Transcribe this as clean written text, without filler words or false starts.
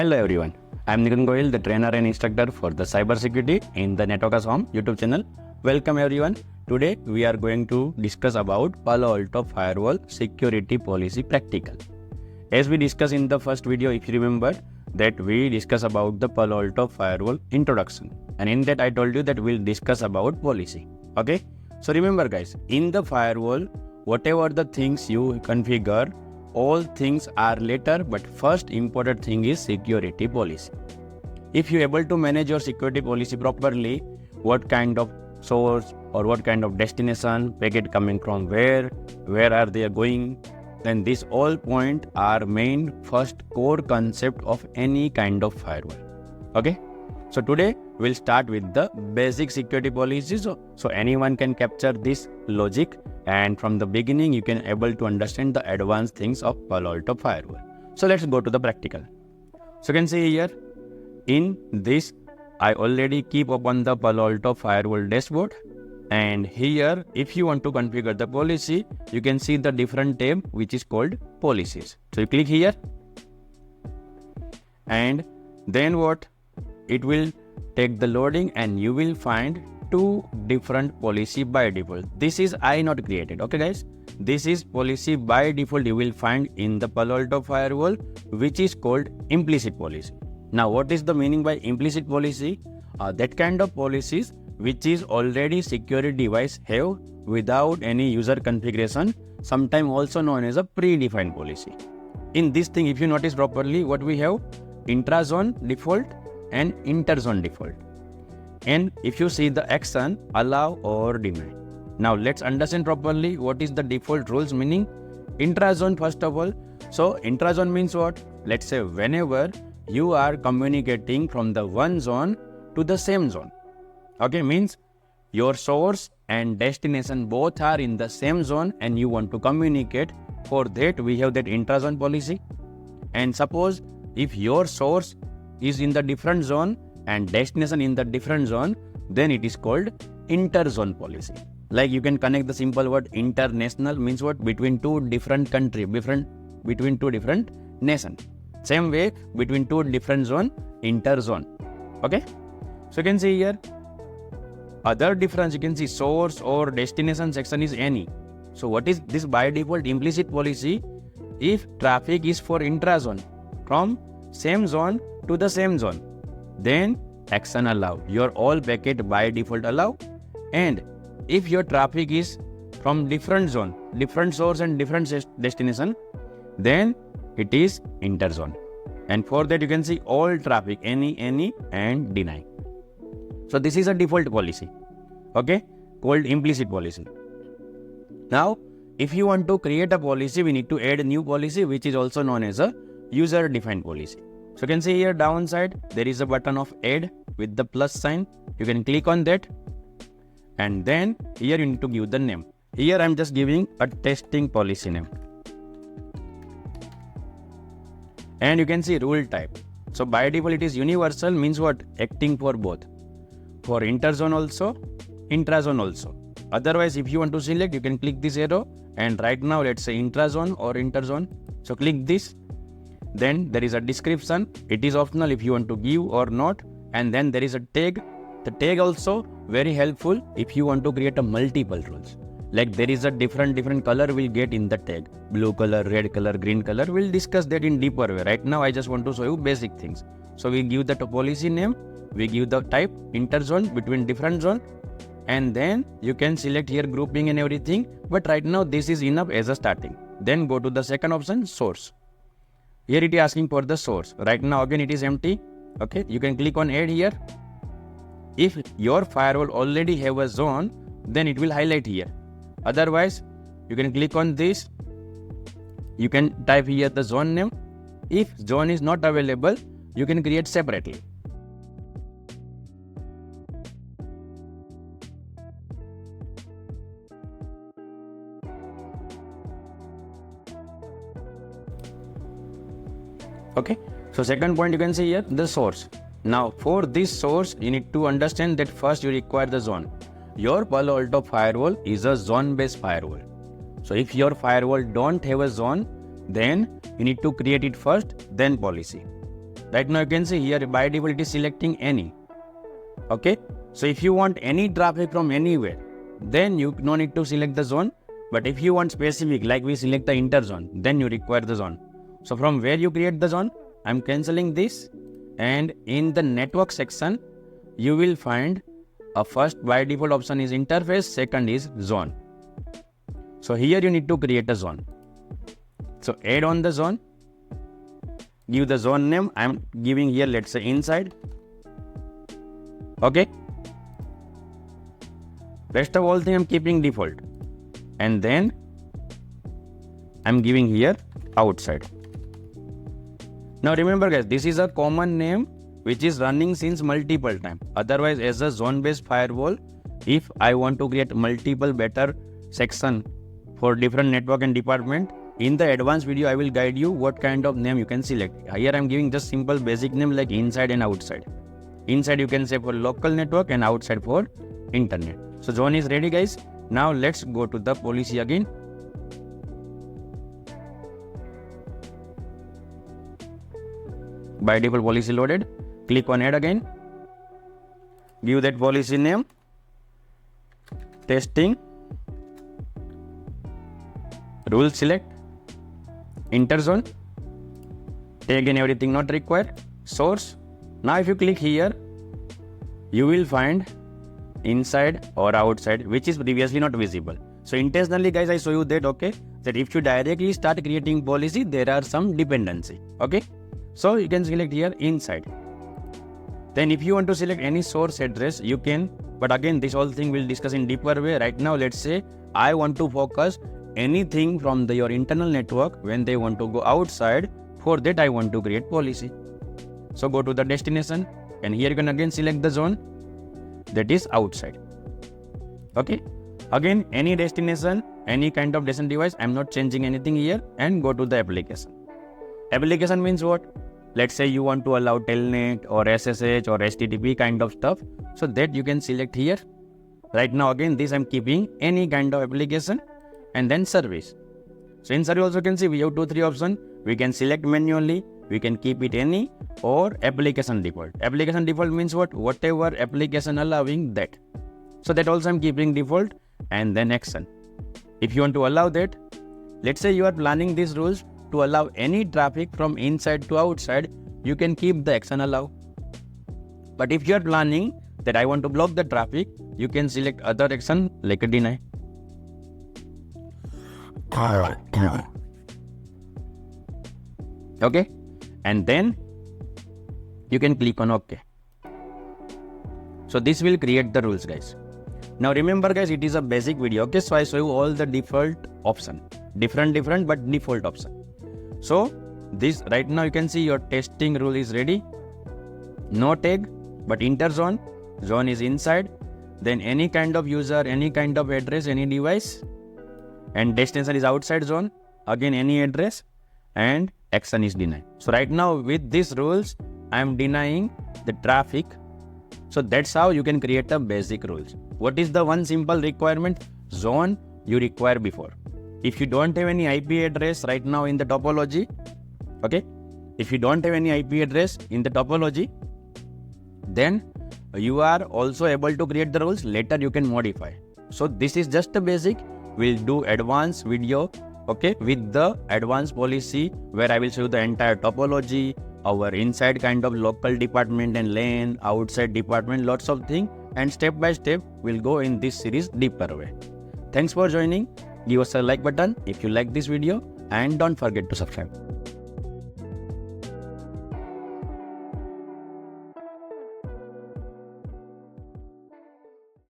Hello everyone, I am Nikunj Goyal, the trainer and instructor for the cybersecurity in the Networkers Home YouTube channel. Welcome everyone. Today we are going to discuss about Palo Alto Firewall Security Policy Practical. As we discussed in the first video, if you remember, that we discussed about the Palo Alto Firewall introduction, and in that I told you that we'll discuss about policy. Okay, so remember guys, in the firewall, whatever the things you configure, all things are later, but first important thing is security policy. If you're able to manage your security policy properly, what kind of source or what kind of destination, packet coming from where are they going, then these all point are main first core concept of any kind of firewall. Okay, so today we'll start with the basic security policies, so anyone can capture this logic, and from the beginning you can able to understand the advanced things of Palo Alto Firewall. So let's go to the practical. So you can see here in this I already keep open the Palo Alto Firewall dashboard, and here if you want to configure the policy, you can see the different tab which is called policies. So you click here, and then what, it will take the loading and you will find two different policy by default. This is I not created. Okay guys, this is policy by default you will find in the Palo Alto Firewall, which is called implicit policy. Now what is the meaning by implicit policy? That kind of policies which is already security device have without any user configuration, sometimes also known as a predefined policy. In this thing, if you notice properly, what we have, intrazone default and interzone default. And if you see the action, allow or deny. Now let's understand properly what is the default rules meaning. Intrazone first of all. So intrazone means what? Let's say whenever you are communicating from the one zone to the same zone. Okay, means your source and destination both are in the same zone and you want to communicate. For that we have that intrazone policy. And suppose if your source is in the different zone and destination in the different zone, then it is called interzone policy. Like you can connect the simple word international means what? Between two different countries, between two different nations. Same way between two different zone, interzone. Okay, so you can see here other difference, you can see source or destination section is any. So what is this by default implicit policy? If traffic is for intrazone from same zone to the same zone, then action allow, your all packet by default allow. And if your traffic is from different zone, different source and different destination, then it is interzone. And for that you can see all traffic, any and deny. So this is a default policy, okay, called implicit policy. Now if you want to create a policy, we need to add a new policy which is also known as a user defined policy. So you can see here downside there is a button of add with the plus sign. You can click on that, and then here you need to give the name. Here I am just giving a testing policy name, and you can see rule type. So by default it is universal, means what? Acting for both, for interzone also, intrazone also. Otherwise if you want to select, you can click this arrow, and right now let's say intrazone or interzone. So click this. Then there is a description, it is optional if you want to give or not. And then there is a tag. The tag also very helpful if you want to create a multiple rules. Like there is a different color we'll get in the tag, blue color, red color, green color. We'll discuss that in deeper way. Right now I just want to show you basic things. So we give the policy name, we give the type interzone between different zone, and then you can select here grouping and everything. But right now this is enough as a starting. Then go to the second option, source. Here it is asking for the source. Right now again it is empty. Okay, you can click on add here. If your firewall already have a zone, then it will highlight here. Otherwise you can click on this. You can type here the zone name. If zone is not available, you can create separately. Okay, so second point you can see here the source. Now for this source you need to understand that first you require the zone. Your Palo Alto Firewall is a zone based firewall. So if your firewall don't have a zone, then you need to create it first, then policy. Right now you can see here by default it is selecting any. Okay, so if you want any traffic from anywhere, then you no need to select the zone. But if you want specific, like we select the interzone, then you require the zone. So from where you create the zone, I'm cancelling this, and in the network section you will find a first by default option is interface, second is zone. So here you need to create a zone. So add on the zone, give the zone name. I'm giving here, let's say inside. Okay, rest of all thing I'm keeping default, and then I'm giving here outside. Now remember guys, this is a common name which is running since multiple time. Otherwise, as a zone based firewall, if I want to create multiple better section for different network and department, in the advanced video I will guide you what kind of name you can select. Here I'm giving just simple basic name like inside and outside. Inside you can say for local network and outside for internet. So zone is ready guys. Now let's go to the policy again. By default policy loaded. Click on add again. Give that policy name. Testing. Rule select. Interzone. Tag and everything not required. Source. Now if you click here, you will find inside or outside, which is previously not visible. So intentionally guys I show you that, okay, that if you directly start creating policy, there are some dependency. Okay, so you can select here inside. Then if you want to select any source address, you can, but again this whole thing we'll discuss in deeper way. Right now let's say I want to focus anything from your internal network when they want to go outside. For that I want to create policy. So go to the destination, and here you can again select the zone, that is outside. Okay, again any destination, any kind of destination device, I'm not changing anything here, and go to the application. Application means what? Let's say you want to allow telnet or SSH or HTTP kind of stuff, so that you can select here. Right now again this I'm keeping any kind of application, and then service. So in service also you can see we have 2-3 options. We can select manually, we can keep it any, or application default. Application default means what? Whatever application allowing that. So that also I'm keeping default, and then action. If you want to allow that, let's say you are planning these rules to allow any traffic from inside to outside, you can keep the action allow. But if you are planning that I want to block the traffic, you can select other action like a deny. Okay, and then you can click on OK. So this will create the rules guys. Now remember guys, it is a basic video. Okay, so I show you all the default option, different but default option. So this right now you can see your testing rule is ready. No tag, but interzone. Zone is inside. Then any kind of user, any kind of address, any device, and destination is outside zone. Again any address, and action is denied. So right now with these rules I am denying the traffic. So that's how you can create a basic rules. What is the one simple requirement? Zone you require before. If you don't have any IP address right now in the topology, okay, if you don't have any IP address in the topology, then you are also able to create the rules. Later you can modify. So this is just a basic. We'll do advanced video, okay, with the advanced policy where I will show you the entire topology, our inside kind of local department and LAN, outside department, lots of things, and step by step we'll go in this series deeper way. Thanks for joining. Give us a like button if you like this video, and don't forget to subscribe.